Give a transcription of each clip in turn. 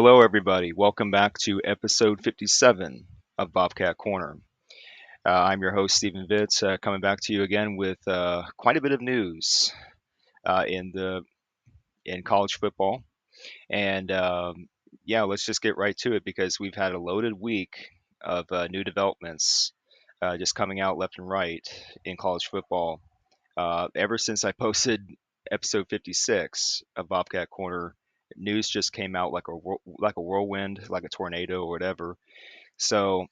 Hello, everybody. Welcome back to episode 57 of Bobcat Corner. I'm your host, Stephen Vitz, coming back to you again with quite a bit of news in college football. And yeah, let's just get right to it because we've had a loaded week of new developments just coming out left and right in college football. Ever since I posted episode 56 of Bobcat Corner, news just came out like a whirlwind, like a tornado or whatever. So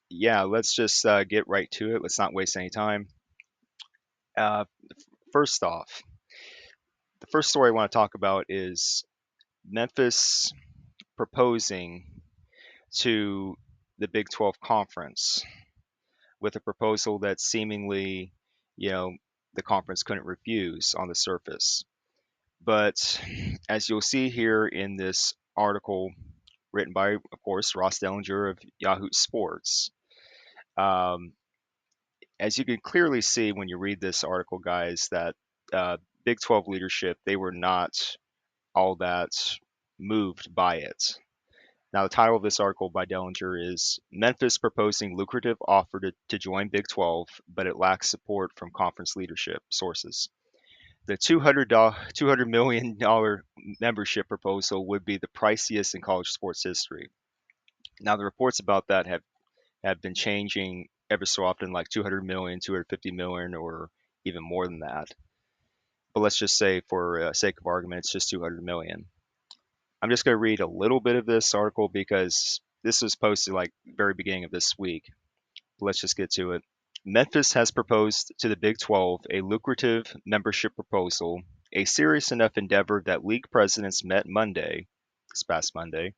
yeah, let's just get right to it. Let's not waste any time. Uh, First off, the first story I want to talk about is Memphis proposing to the Big 12 conference with a proposal that seemingly, you know, the conference couldn't refuse on the surface. But as you'll see here in this article written by, of course, Ross Dellinger of Yahoo Sports, um, as you can clearly see when you read this article, guys, that Big 12 leadership, they were not all that moved by it. Now, the title of this article by Dellinger is Memphis Proposing Lucrative Offer to Join Big 12, but it lacks support from conference leadership sources. The $200 million membership proposal would be the priciest in college sports history. Now, the reports about that have been changing ever so often, like 200 million, 250 million, or even more than that. But let's just say, for sake of argument, it's just 200 million. I'm just going to read a little bit of this article because this was posted like very beginning of this week. Let's just get to it. Memphis has proposed to the Big 12 a lucrative membership proposal, a serious enough endeavor that league presidents met this past Monday,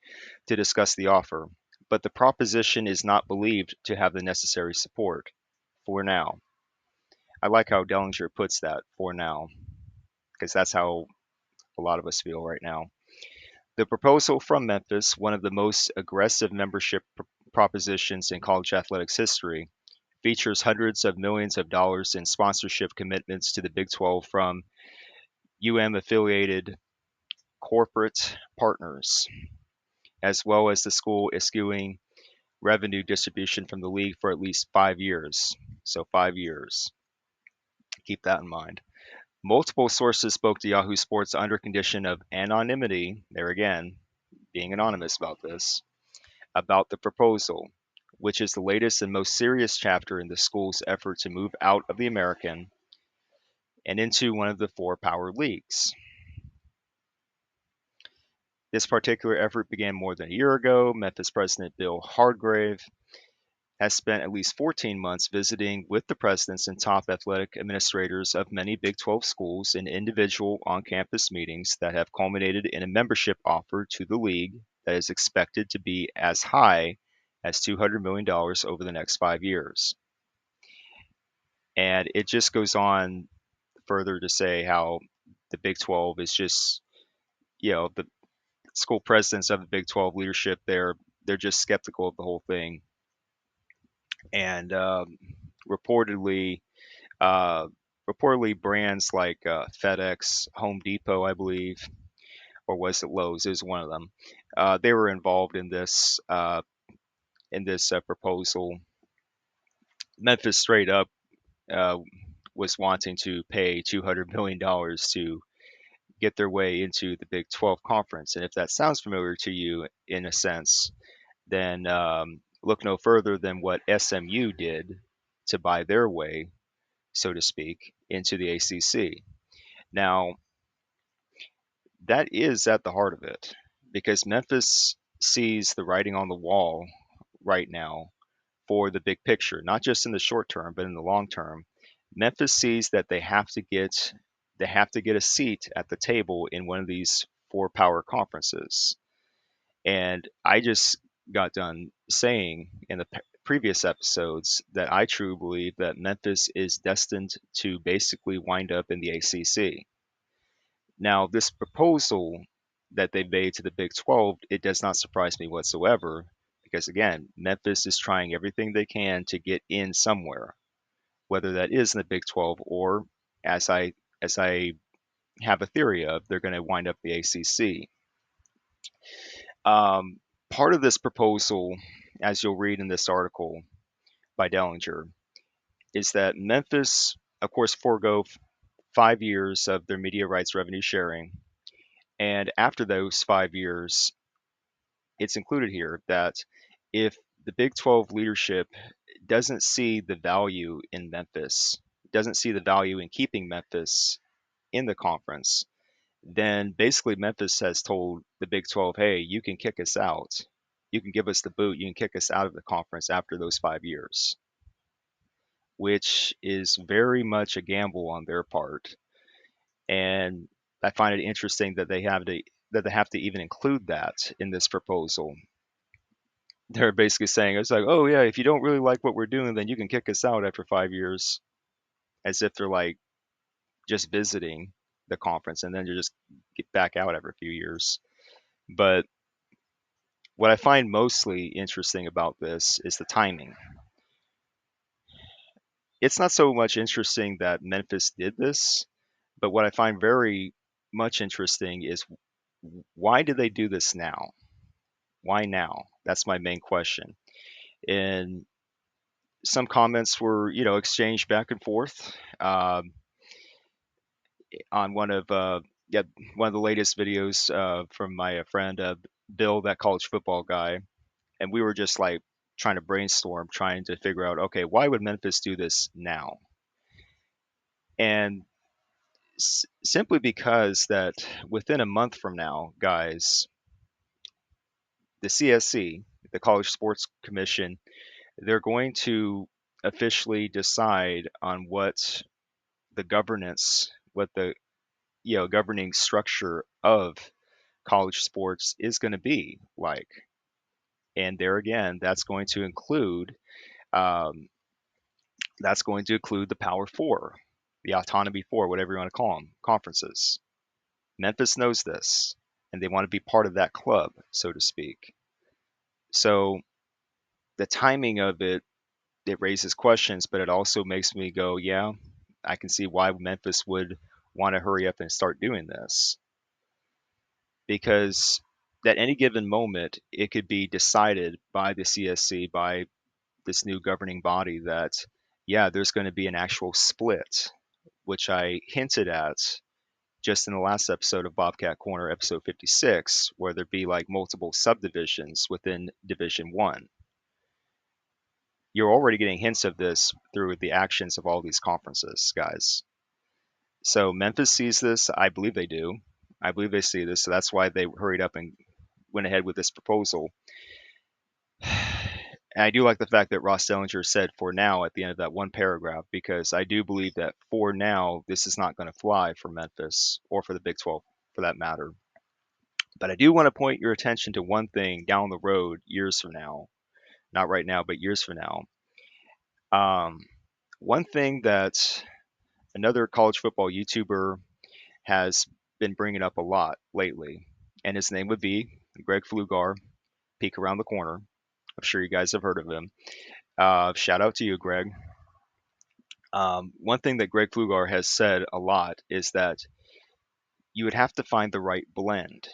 to discuss the offer. But the proposition is not believed to have the necessary support for now. I like how Dellinger puts that for now, because that's how a lot of us feel right now. The proposal from Memphis, one of the most aggressive membership propositions in college athletics history, features hundreds of millions of dollars in sponsorship commitments to the Big 12 from UM-affiliated corporate partners, as well as the school eschewing revenue distribution from the league for at least 5 years. So 5 years. Keep that in mind. Multiple sources spoke to Yahoo Sports under condition of anonymity, there again, being anonymous about this, about the proposal, which is the latest and most serious chapter in the school's effort to move out of the American and into one of the four power leagues. This particular effort began more than a year ago. Memphis President Bill Hardgrave has spent at least 14 months visiting with the presidents and top athletic administrators of many Big 12 schools in individual on campus meetings that have culminated in a membership offer to the league that is expected to be as high as $200 million over the next 5 years. And it just goes on further to say how the Big 12 is just, the school presidents of the Big 12 leadership, they're just skeptical of the whole thing. And reportedly, uh, reportedly brands like FedEx, Home Depot, I believe, or was it Lowe's? It was one of them. They were involved in this proposal. Memphis straight up uh, was wanting to pay $200 million to get their way into the Big 12 conference. And if that sounds familiar to you in a sense, then look no further than what SMU did to buy their way, so to speak, into the ACC. Now, that is at the heart of it because Memphis sees the writing on the wall right now for the big picture, not just in the short term, but in the long term. Memphis sees that they have to get a seat at the table in one of these four power conferences. And I just got done saying in the previous episodes that I truly believe that Memphis is destined to basically wind up in the ACC. Now, this proposal that they made to the Big 12, it does not surprise me whatsoever because again, Memphis is trying everything they can to get in somewhere, whether that is in the Big 12 or as I have a theory of, they're going to wind up the ACC. Um, Part of this proposal, as you'll read in this article by Dellinger, is that Memphis, of course, forego 5 years of their media rights revenue sharing. And after those 5 years, it's included here that if the Big 12 leadership doesn't see the value in Memphis, doesn't see the value in keeping Memphis in the conference, then basically Memphis has told the Big 12, hey, you can kick us out. You can give us the boot. You can kick us out of the conference after those 5 years, which is very much a gamble on their part. And I find it interesting that they have to even include that in this proposal. They're basically saying it's like, oh yeah, if you don't really like what we're doing, then you can kick us out after 5 years, as if they're like just visiting the conference and then you just get back out after a few years. But what I find mostly interesting about this is the timing. It's not so much interesting that Memphis did this, but what I find very much interesting is why did they do this now? Why now? That's my main question. And some comments were, exchanged back and forth on yeah, one of the latest videos from my friend Bill, that college football guy, and we were just like trying to brainstorm, trying to figure out, okay, why would Memphis do this now? And simply because that within a month from now, guys, the CSC, the College Sports Commission, they're going to officially decide on what the governing structure of college sports is going to be like. And there again, um, that's going to include the Power Four, the Autonomy Four, whatever you want to call them, conferences. Memphis knows this, and they want to be part of that club, so to speak. So the timing of it raises questions, but it also makes me go, yeah, I can see why Memphis would want to hurry up and start doing this, because at any given moment it could be decided by the CSC, by this new governing body, that yeah, there's going to be an actual split, which I hinted at just in the last episode of Bobcat Corner, episode 56, where there'd be like multiple subdivisions within Division One. You're already getting hints of this through the actions of all these conferences, guys. So Memphis sees this. I believe they do. I believe they see this. So that's why they hurried up and went ahead with this proposal. And I do like the fact that Ross Dellinger said for now at the end of that one paragraph, because I do believe that for now, this is not going to fly for Memphis or for the Big 12 for that matter. But I do want to point your attention to one thing down the road, years from now, not right now, but years from now. Um, One thing that another college football YouTuber has been bringing up a lot lately, and his name would be Greg Flugar, Peek Around the Corner. I'm sure you guys have heard of him. Shout out to you, Greg. One thing that Greg Flugar has said a lot is that you would have to find the right blend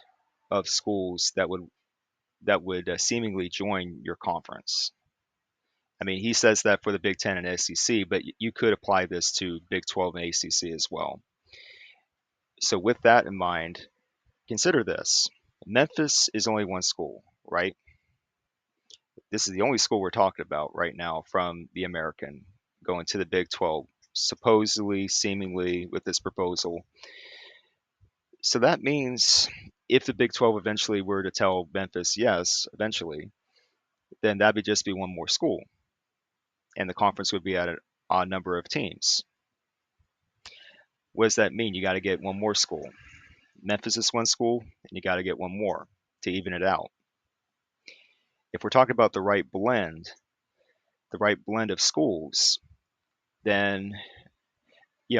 of schools that would seemingly join your conference. I mean, he says that for the Big Ten and SEC, but you could apply this to Big 12 and ACC as well. So, with that in mind, consider this: Memphis is only one school, right? This is the only school we're talking about right now from the American going to the Big 12, supposedly, seemingly, with this proposal. So that means if the Big 12 eventually were to tell Memphis yes, eventually, then that would just be one more school, and the conference would be at an odd number of teams. What does that mean? You got to get one more school. Memphis is one school, and you got to get one more to even it out. If we're talking about the right blend of schools, then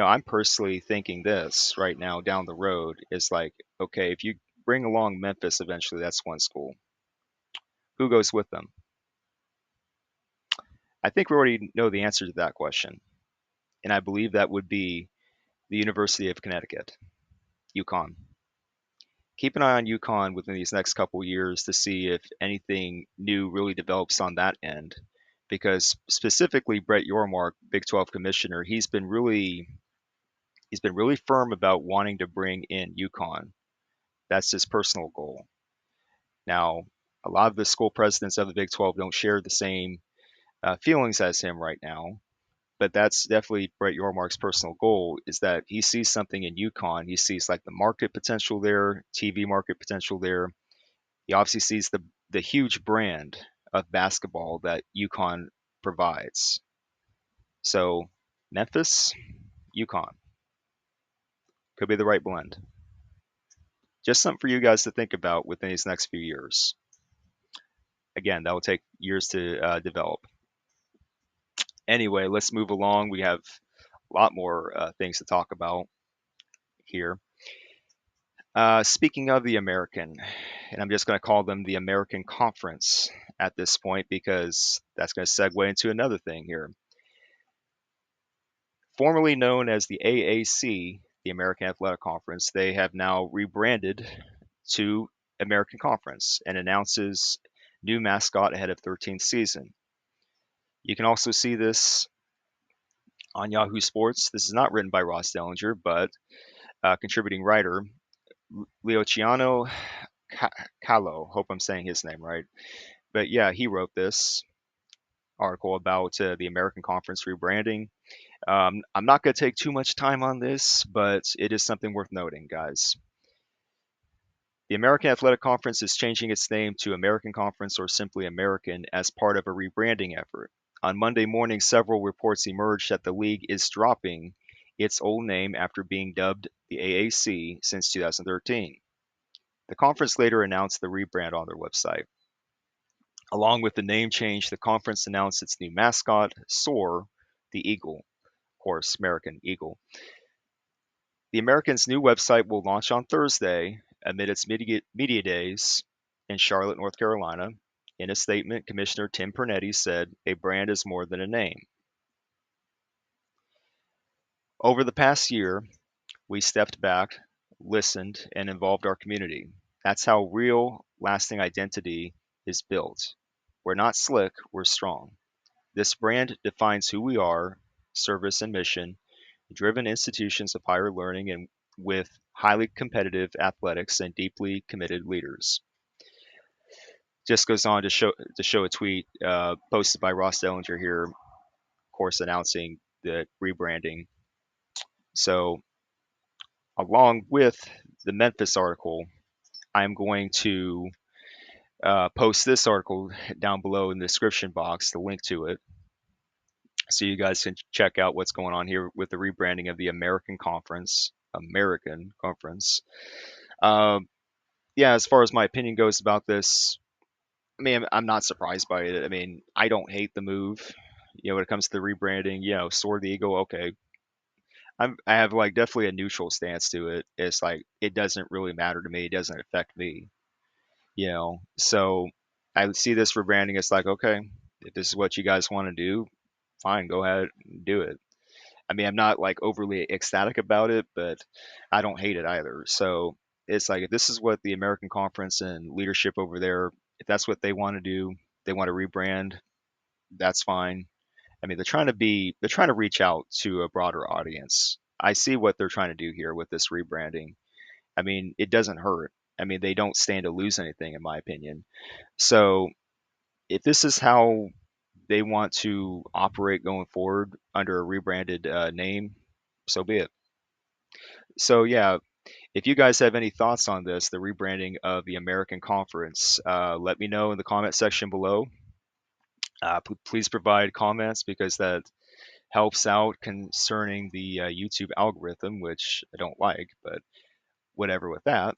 I'm personally thinking this right now down the road is like, okay, if you bring along Memphis eventually, that's one school. Who goes with them? I think we already know the answer to that question, and I believe that would be the University of Connecticut, UConn. keep an eye on UConn within these next couple years to see if anything new really develops on that end. Because specifically Brett Yormark, Big 12 commissioner, he's been really firm about wanting to bring in UConn. That's his personal goal. Now, a lot of the school presidents of the Big 12 don't share the same feelings as him right now, but that's definitely Brett Yormark's personal goal. Is that he sees something in UConn. He sees like the market potential there, TV market potential there. He obviously sees the huge brand of basketball that UConn provides. So Memphis, UConn could be the right blend. Just something for you guys to think about within these next few years. Again, that will take years to develop. Anyway, let's move along. We have a lot more things to talk about here. Speaking of the American, and I'm just going to call them the American Conference at this point because that's going to segue into another thing here. Formerly known as the AAC, the American Athletic Conference, they have now rebranded to American Conference and announces new mascot ahead of 13th season. You can also see this on Yahoo Sports. This is not written by Ross Dellinger, but contributing writer Leociano Calo. Hope I'm saying his name right. But yeah, he wrote this article about the American Conference rebranding. I'm not going to take too much time on this, but it is something worth noting, guys. The American Athletic Conference is changing its name to American Conference or simply American as part of a rebranding effort. On Monday morning, several reports emerged that the league is dropping its old name after being dubbed the AAC since 2013. The conference later announced the rebrand on their website. Along with the name change, the conference announced its new mascot, Soar, the eagle, of course, American Eagle. The Americans' new website will launch on Thursday amid its media days in Charlotte, North Carolina. In a statement, Commissioner Tim Pernetti said, "A brand is more than a name." Over the past year, we stepped back, listened, and involved our community. That's how real, lasting identity is built. We're not slick, we're strong. This brand defines who we are, service and mission, driven institutions of higher learning and with highly competitive athletics and deeply committed leaders. Just goes on to show a tweet posted by Ross Dellinger here, of course, announcing the rebranding. So, along with the Memphis article, I'm going to post this article down below in the description box, the link to it, so you guys can check out what's going on here with the rebranding of the American Conference. American Conference. Yeah, as far as my opinion goes about this, I mean, I'm not surprised by it. I mean, I don't hate the move. When it comes to the rebranding, Soar the Eagle, okay. I have like definitely a neutral stance to it. It's like it doesn't really matter to me. It doesn't affect me. So I see this rebranding. It's like, okay, if this is what you guys want to do, fine, go ahead and do it. I mean, I'm not like overly ecstatic about it, but I don't hate it either. So it's like if this is what the American Conference and leadership over there, if that's what they want to do, they want to rebrand, that's fine. I mean, they're trying to reach out to a broader audience. I see what they're trying to do here with this rebranding. I mean, it doesn't hurt. I mean, they don't stand to lose anything, in my opinion. So if this is how they want to operate going forward under a rebranded name, so be it. So yeah, if you guys have any thoughts on this, the rebranding of the American Conference, let me know in the comment section below. Please provide comments because that helps out concerning the YouTube algorithm, which I don't like, but whatever with that.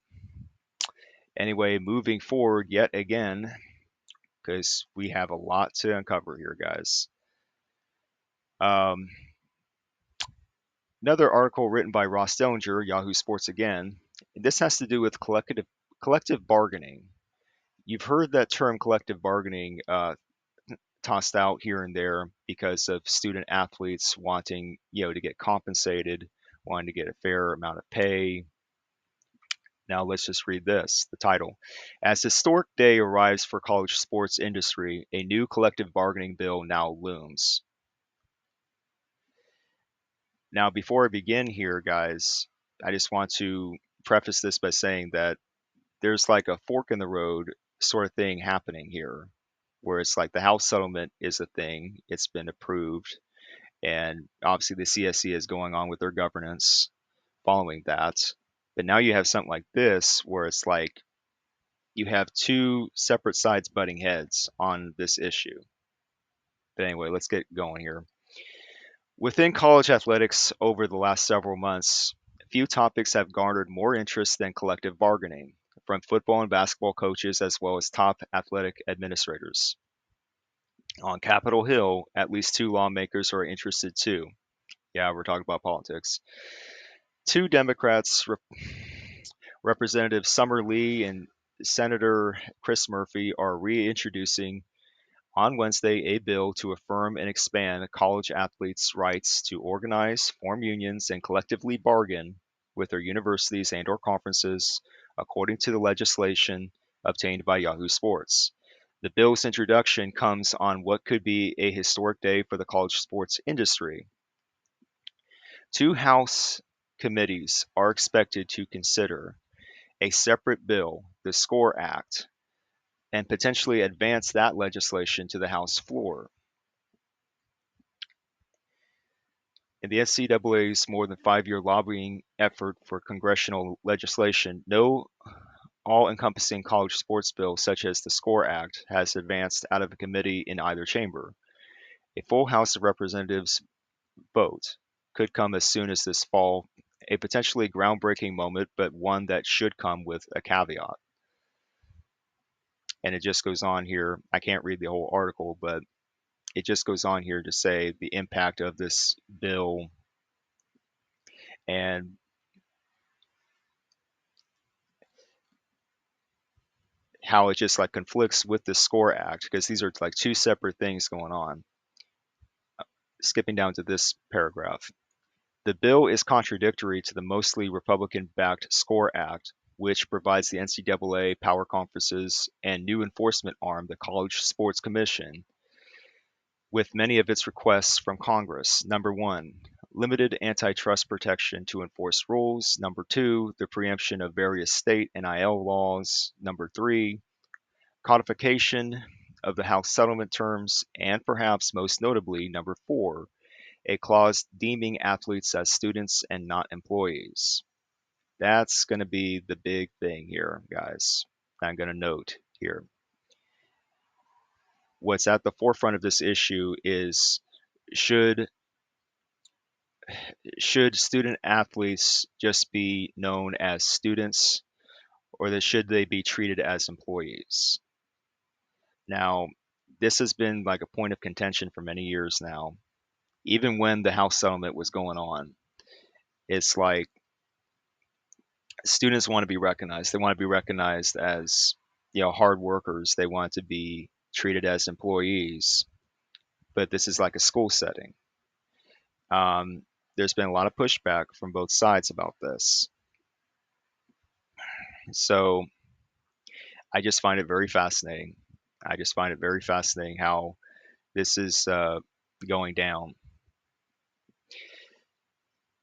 Anyway, moving forward yet again, because we have a lot to uncover here, guys. Um, Another article written by Ross Dellinger, Yahoo Sports again. This has to do with collective bargaining. You've heard that term collective bargaining tossed out here and there because of student athletes wanting, to get compensated, wanting to get a fair amount of pay, Now let's just read this, the title. As historic day arrives for college sports industry, a new collective bargaining bill now looms. Now, before I begin here, guys, I just want to preface this by saying that there's like a fork in the road sort of thing happening here, where it's like the House settlement is a thing, it's been approved, and obviously the CSE is going on with their governance following that. But now you have something like this, where it's like you have two separate sides butting heads on this issue. But anyway, let's get going here. Within college athletics over the last several months, few topics have garnered more interest than collective bargaining, from football and basketball coaches as well as top athletic administrators. On Capitol Hill, at least two lawmakers are interested too. Yeah, we're talking about politics. Two Democrats, Representative Summer Lee and Senator Chris Murphy, are reintroducing on Wednesday a bill to affirm and expand college athletes' rights to organize, form unions, and collectively bargain with their universities and/or conferences, according to the legislation obtained by Yahoo Sports. The bill's introduction comes on what could be a historic day for the college sports industry. Two House committees are expected to consider a separate bill, the SCORE Act, and potentially advance that legislation to the House floor. In the NCAA's more than 5 year lobbying effort for congressional legislation, no all encompassing college sports bill, such as the SCORE Act, has advanced out of a committee in either chamber. A full House of Representatives vote could come as soon as this fall, a potentially groundbreaking moment, but one that should come with a caveat. And it just goes on here. I can't read the whole article, but it just goes on here to say the impact of this bill and how it just like conflicts with the SCORE Act, because these are like two separate things going on. Skipping down to this paragraph. The bill is contradictory to the mostly Republican backed SCORE Act, which provides the NCAA, power conferences, and new enforcement arm, the College Sports Commission, with many of its requests from Congress. Number one, limited antitrust protection to enforce rules. Number two, the preemption of various state NIL laws. Number three, codification of the House settlement terms. And perhaps most notably, number four, a clause deeming athletes as students and not employees. That's going to be the big thing here, guys. I'm going to note here. What's at the forefront of this issue is should should student athletes just be known as students, or should they be treated as employees? Now, this has been like a point of contention for many years now. Even when the House settlement was going on, it's like students want to be recognized. They want to be recognized as, hard workers. They want to be treated as employees, but this is like a school setting. Um, there's been a lot of pushback from both sides about this. So I just find it very fascinating. I just find it very fascinating how this is going down.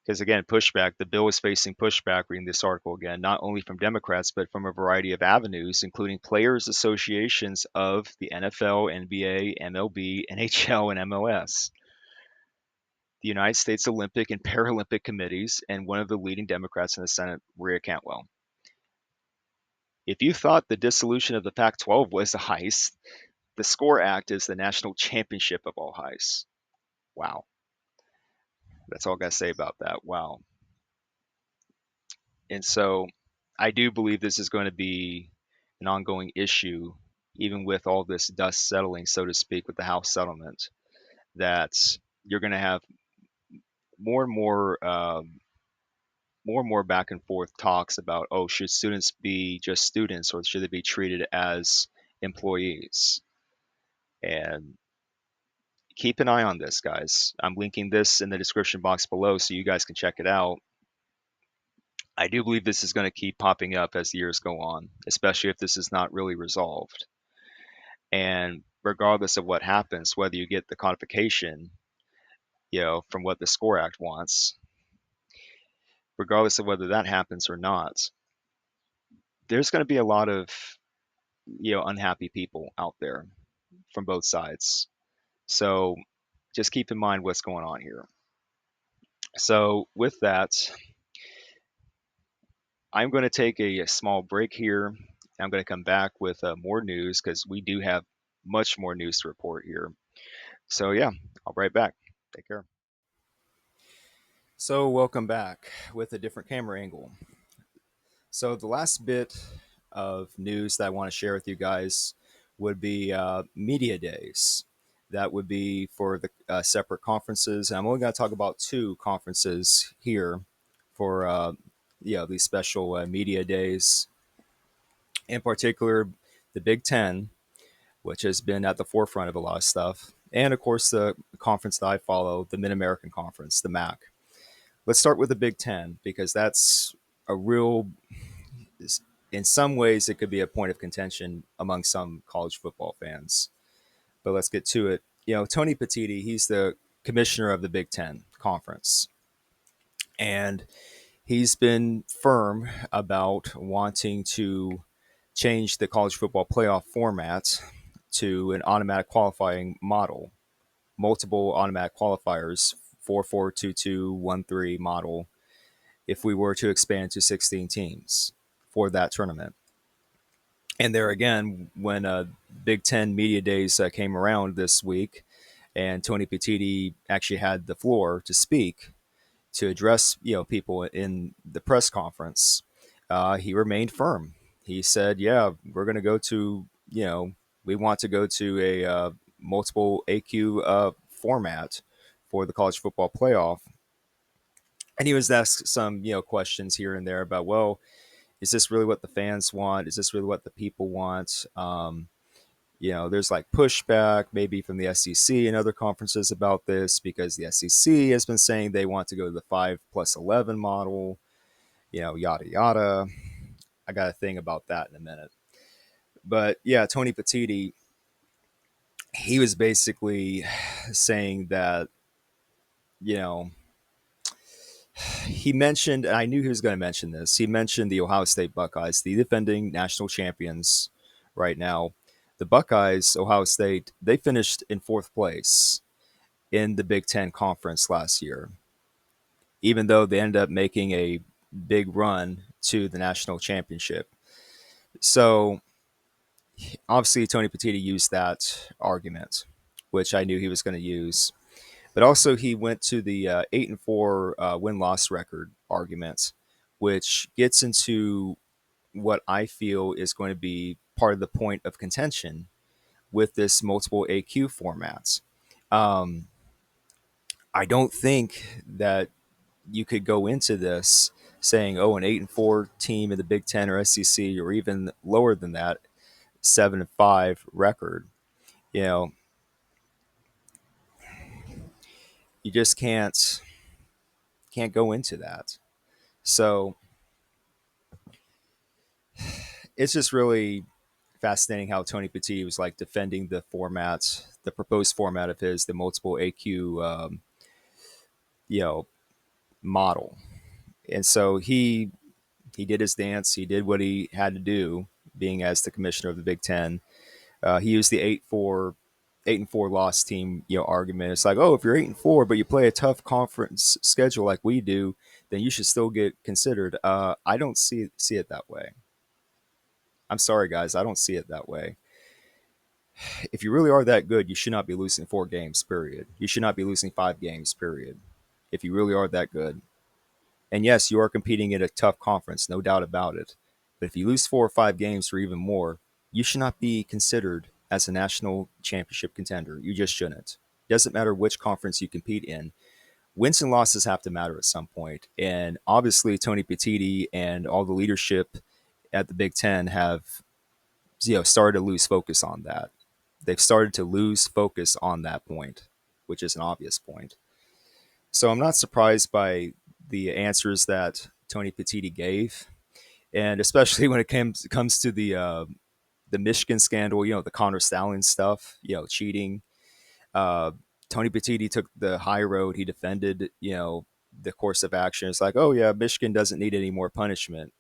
Because again, pushback, the bill is facing pushback, reading this article again, not only from Democrats, but from a variety of avenues, including players' associations of the NFL, NBA, MLB, NHL, and MLS, the United States Olympic and Paralympic committees, and one of the leading Democrats in the Senate, Maria Cantwell. If you thought the dissolution of the Pac 12 was a heist, the SCORE Act is the national championship of all heists. Wow. That's all I got to say about that. Wow. And so I do believe this is going to be an ongoing issue, even with all this dust settling, so to speak, with the House settlement, that you're going to have more and more back and forth talks about, oh, should students be just students or should they be treated as employees? And keep an eye on this, guys. I'm linking this in the description box below so you guys can check it out. I do believe this is going to keep popping up as the years go on, especially if this is not really resolved. And regardless of what happens, whether you get the codification, from what the SCORE Act wants, regardless of whether that happens or not, there's going to be a lot of, unhappy people out there from both sides. So just keep in mind what's going on here. So with that, I'm going to take a small break here. I'm going to come back with more news because we do have much more news to report here. So yeah, I'll be right back. Take care. So welcome back with a different camera angle. So the last bit of news that I want to share with you guys would be media days. That would be for the separate conferences. And I'm only going to talk about two conferences here for these special media days. In particular, the Big Ten, which has been at the forefront of a lot of stuff, and of course the conference that I follow, the Mid American Conference, the MAC. Let's start with the Big Ten because that's a real, in some ways, it could be a point of contention among some college football fans. But let's get to it. Tony Petitti, he's the commissioner of the Big Ten Conference. And he's been firm about wanting to change the college football playoff format to an automatic qualifying model, multiple automatic qualifiers, 4-4-2-2-1-3 model, if we were to expand to 16 teams for that tournament. And there again, when Big Ten Media Days came around this week, and Tony Petitti actually had the floor to speak, to address people in the press conference, he remained firm. He said, "Yeah, we're going to go to we want to go to a multiple AQ format for the college football playoff." And he was asked some questions here and there about, well, is this really what the fans want? Is this really what the people want? There's like pushback maybe from the SEC and other conferences about this because the SEC has been saying they want to go to the 5+11 model, yada, yada. I got a thing about that in a minute. But yeah, Tony Petitti, he was basically saying that, he mentioned, and I knew he was going to mention this, he mentioned the Ohio State Buckeyes, the defending national champions right now. The Buckeyes, Ohio State, they finished in fourth place in the Big Ten Conference last year, even though they ended up making a big run to the national championship. So obviously, Tony Petitti used that argument, which I knew he was going to use. But also, he went to the 8-4 win-loss record argument, which gets into what I feel is going to be part of the point of contention with this multiple AQ formats. Um, I don't think that you could go into this saying, "Oh, an 8-4 team in the Big Ten or SEC, or even lower than that, 7-5 record." You know, you just can't go into that. So it's just really fascinating how Tony Petitti was like defending the format, the proposed format of his, the multiple AQ, you know, model. And so he did his dance. He did what he had to do, being as the commissioner of the Big Ten. He used the 8-4 loss team argument. It's like, oh, if you're 8-4 but you play a tough conference schedule like we do, then you should still get considered. I don't see it that way. I'm sorry, guys, I don't see it that way. If you really are that good, you should not be losing 4 games. Period. You should not be losing 5 games. Period. If you really are that good. And yes, you are competing in a tough conference, no doubt about it. But if you lose 4 or 5 games or even more, you should not be considered as a national championship contender. You just shouldn't. It doesn't matter which conference you compete in. Wins and losses have to matter at some point. And obviously, Tony Petitti and all the leadership at the Big Ten have started to lose focus on that. They've started to lose focus on that point, which is an obvious point. So I'm not surprised by the answers that Tony Petitti gave, and especially when it comes to the Michigan scandal, the Connor Stallion stuff, cheating. Uh, Tony Petitti took the high road. He defended, the course of action. It's like, oh yeah, Michigan doesn't need any more punishment.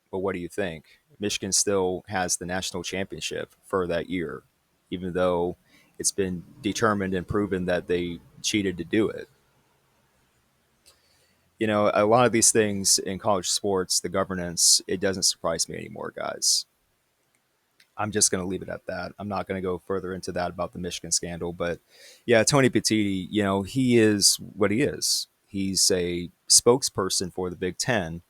But what do you think? Michigan still has the national championship for that year, even though it's been determined and proven that they cheated to do it. A lot of these things in college sports, the governance, it doesn't surprise me anymore, guys. I'm just going to leave it at that. I'm not going to go further into that about the Michigan scandal. But yeah, Tony Petitti, he is what he is. He's a spokesperson for the Big Ten,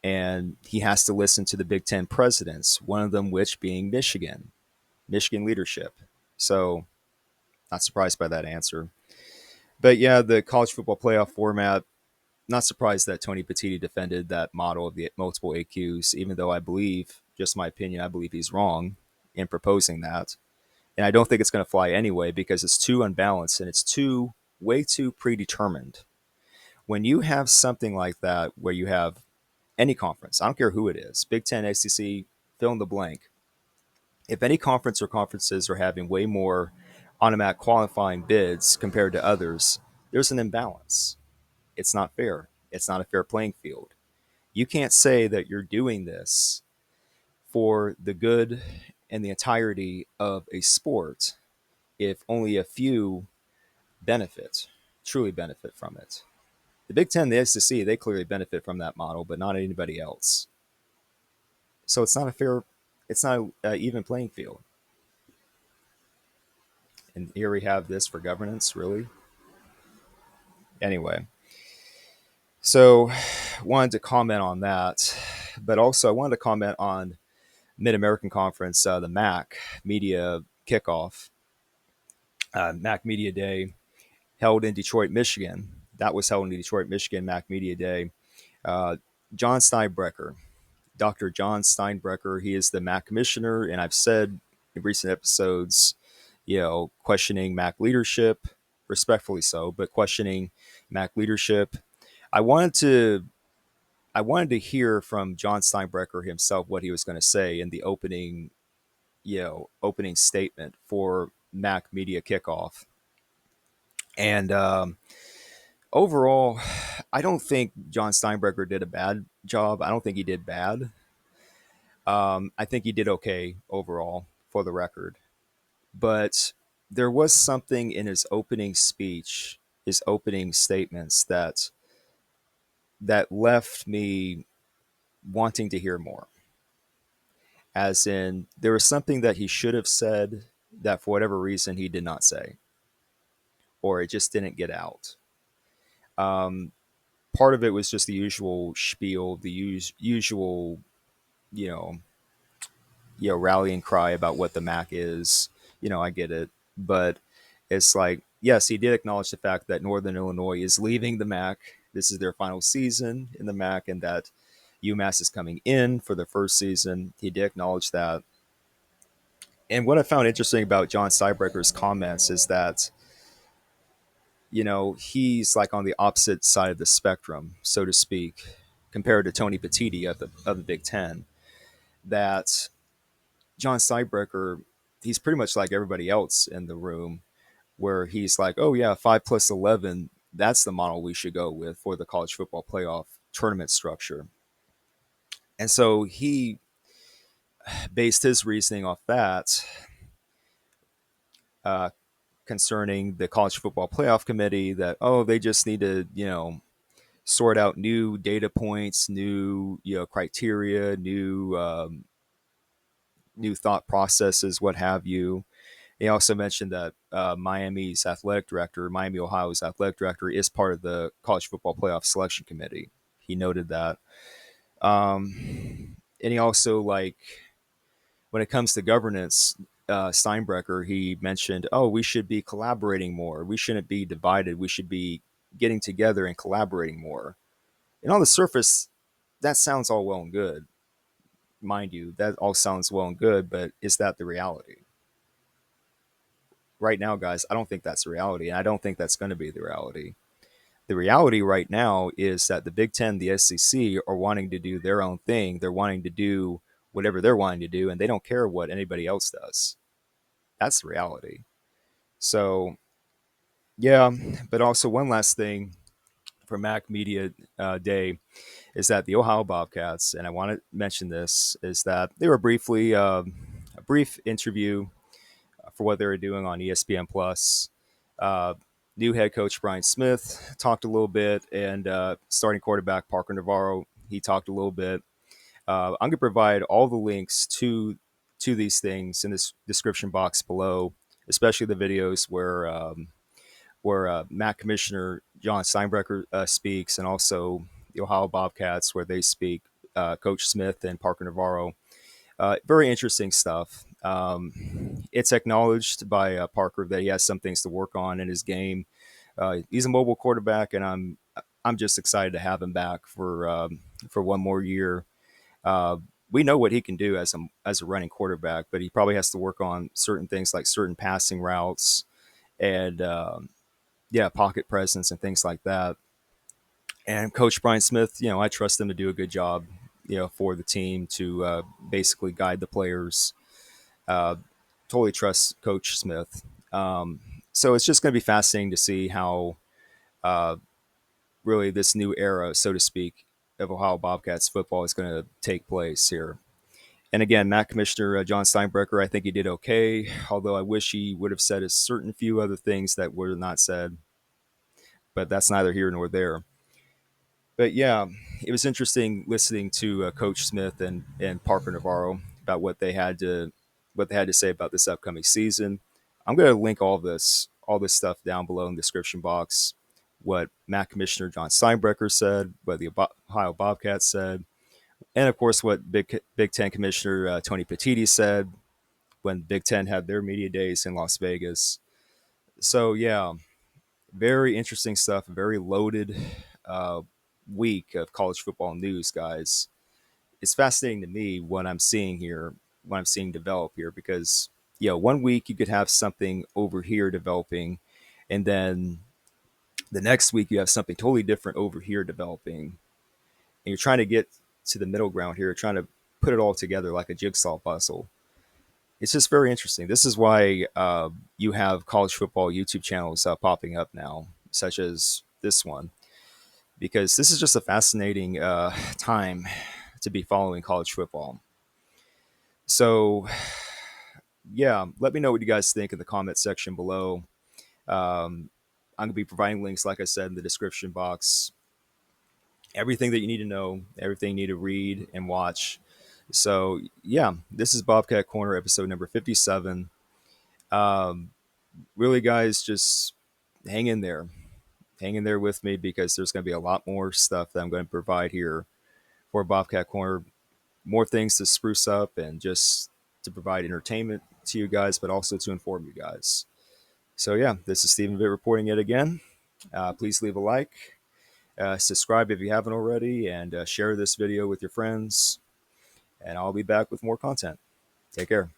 and he has to listen to the Big Ten presidents, one of them which being Michigan leadership. So, not surprised by that answer. But yeah, the college football playoff format, not surprised that Tony Petitti defended that model of the multiple AQs, even though I believe, just my opinion, I believe he's wrong in proposing that. And I don't think it's going to fly anyway because it's too unbalanced and it's way too predetermined. When you have something like that, where you have any conference, I don't care who it is, Big Ten, ACC, fill in the blank. If any conference or conferences are having way more automatic qualifying bids compared to others, there's an imbalance. It's not fair. It's not a fair playing field. You can't say that you're doing this for the good and the entirety of a sport if only a few benefit, truly benefit from it. The Big Ten, the SEC, they clearly benefit from that model, but not anybody else. So it's not an even playing field. And here we have this for governance, really. Anyway, so wanted to comment on that, but also I wanted to comment on Mid American Conference, the MAC media kickoff, MAC Media Day held in Detroit, Michigan. That was held in Detroit, Michigan, MAC Media Day. Uh, Jon Steinbrecher, Dr. Jon Steinbrecher, he is the MAC commissioner, and I've said in recent episodes, questioning MAC leadership, respectfully so, but questioning MAC leadership. I wanted to I wanted to hear from Jon Steinbrecher himself what he was going to say in the opening statement for MAC Media Kickoff. And overall, I don't think Jon Steinbrecher did a bad job. I don't think he did bad. I think he did okay overall, for the record. But there was something in his opening speech, his opening statements that left me wanting to hear more. As in, there was something that he should have said that for whatever reason he did not say, or it just didn't get out. Um, Part of it was just the usual spiel, the usual, you know, rallying cry about what the Mac is. I get it, but it's like, yes, he did acknowledge the fact that Northern Illinois is leaving the Mac. This is their final season in the Mac, and that UMass is coming in for the first season. He did acknowledge that. And what I found interesting about Jon Steinbrecher's comments is that, he's like on the opposite side of the spectrum, so to speak, compared to Tony Petitti of the Big Ten. That Jon Steinbrecher, he's pretty much like everybody else in the room, where he's like, oh yeah, 5+11, that's the model we should go with for the college football playoff tournament structure. And so he based his reasoning off that, uh, concerning the college football playoff committee, that, oh, they just need to, sort out new data points, new, criteria, new thought processes, what have you. He also mentioned that Miami, Ohio's athletic director, is part of the college football playoff selection committee. He noted that. And he also, like, when it comes to governance, Steinbrecher, he mentioned, oh, we should be collaborating more. We shouldn't be divided. We should be getting together and collaborating more. And on the surface, that sounds all well and good. Mind you, that all sounds well and good, but is that the reality? Right now, guys, I don't think that's the reality, and I don't think that's going to be the reality. The reality right now is that the Big Ten, the SEC, are wanting to do their own thing. They're wanting to do whatever they're wanting to do, and they don't care what anybody else does. That's the reality. So, yeah, but also one last thing for Mac Media Day is that the Ohio Bobcats, and I want to mention this, is that they were briefly a brief interview for what they were doing on ESPN Plus. Uh, New head coach Brian Smith talked a little bit, and starting quarterback Parker Navarro, he talked a little bit. I'm going to provide all the links to these things in this description box below, especially the videos where Matt Commissioner Jon Steinbrecher speaks, and also the Ohio Bobcats where they speak. Coach Smith and Parker Navarro. Very interesting stuff. It's acknowledged by Parker that he has some things to work on in his game. He's a mobile quarterback, and I'm just excited to have him back for one more year. Uh, we know what he can do as a running quarterback, but he probably has to work on certain things like certain passing routes and yeah, pocket presence and things like that. And Coach Brian Smith, I trust him to do a good job, for the team to basically guide the players. Uh, totally trust Coach Smith. So it's just going to be fascinating to see how uh, really this new era, so to speak, of Ohio Bobcats football is going to take place here. And again, Matt Commissioner Jon Steinbrecher, I think he did okay, although I wish he would have said a certain few other things that were not said, but that's neither here nor there. But yeah, it was interesting listening to Coach Smith and Parker Navarro about what they had to say about this upcoming season. I'm going to link all this stuff down below in the description box. What Matt Commissioner Jon Steinbrecher said, what the Ohio Bobcats said, and of course what Big Ten Commissioner Tony Petitti said when Big Ten had their media days in Las Vegas. So yeah, very interesting stuff. Very loaded uh, week of college football news, guys. It's fascinating to me what I'm seeing here, what I'm seeing develop here, because one week you could have something over here developing, and then the next week you have something totally different over here developing, and you're trying to get to the middle ground here, trying to put it all together like a jigsaw puzzle. It's just very interesting. This is why you have college football YouTube channels popping up now, such as this one, because this is just a fascinating time to be following college football. So, yeah, let me know what you guys think in the comment section below. I'm going to be providing links, like I said, in the description box. Everything that you need to know, everything you need to read and watch. So, yeah, this is Bobcat Corner, episode number 57. Um, really, guys, just hang in there. Hang in there with me because there's going to be a lot more stuff that I'm going to provide here for Bobcat Corner. More things to spruce up and just to provide entertainment to you guys, but also to inform you guys. So, yeah, this is Stephen Vitt reporting yet again. Please leave a like, subscribe if you haven't already, and share this video with your friends. And I'll be back with more content. Take care.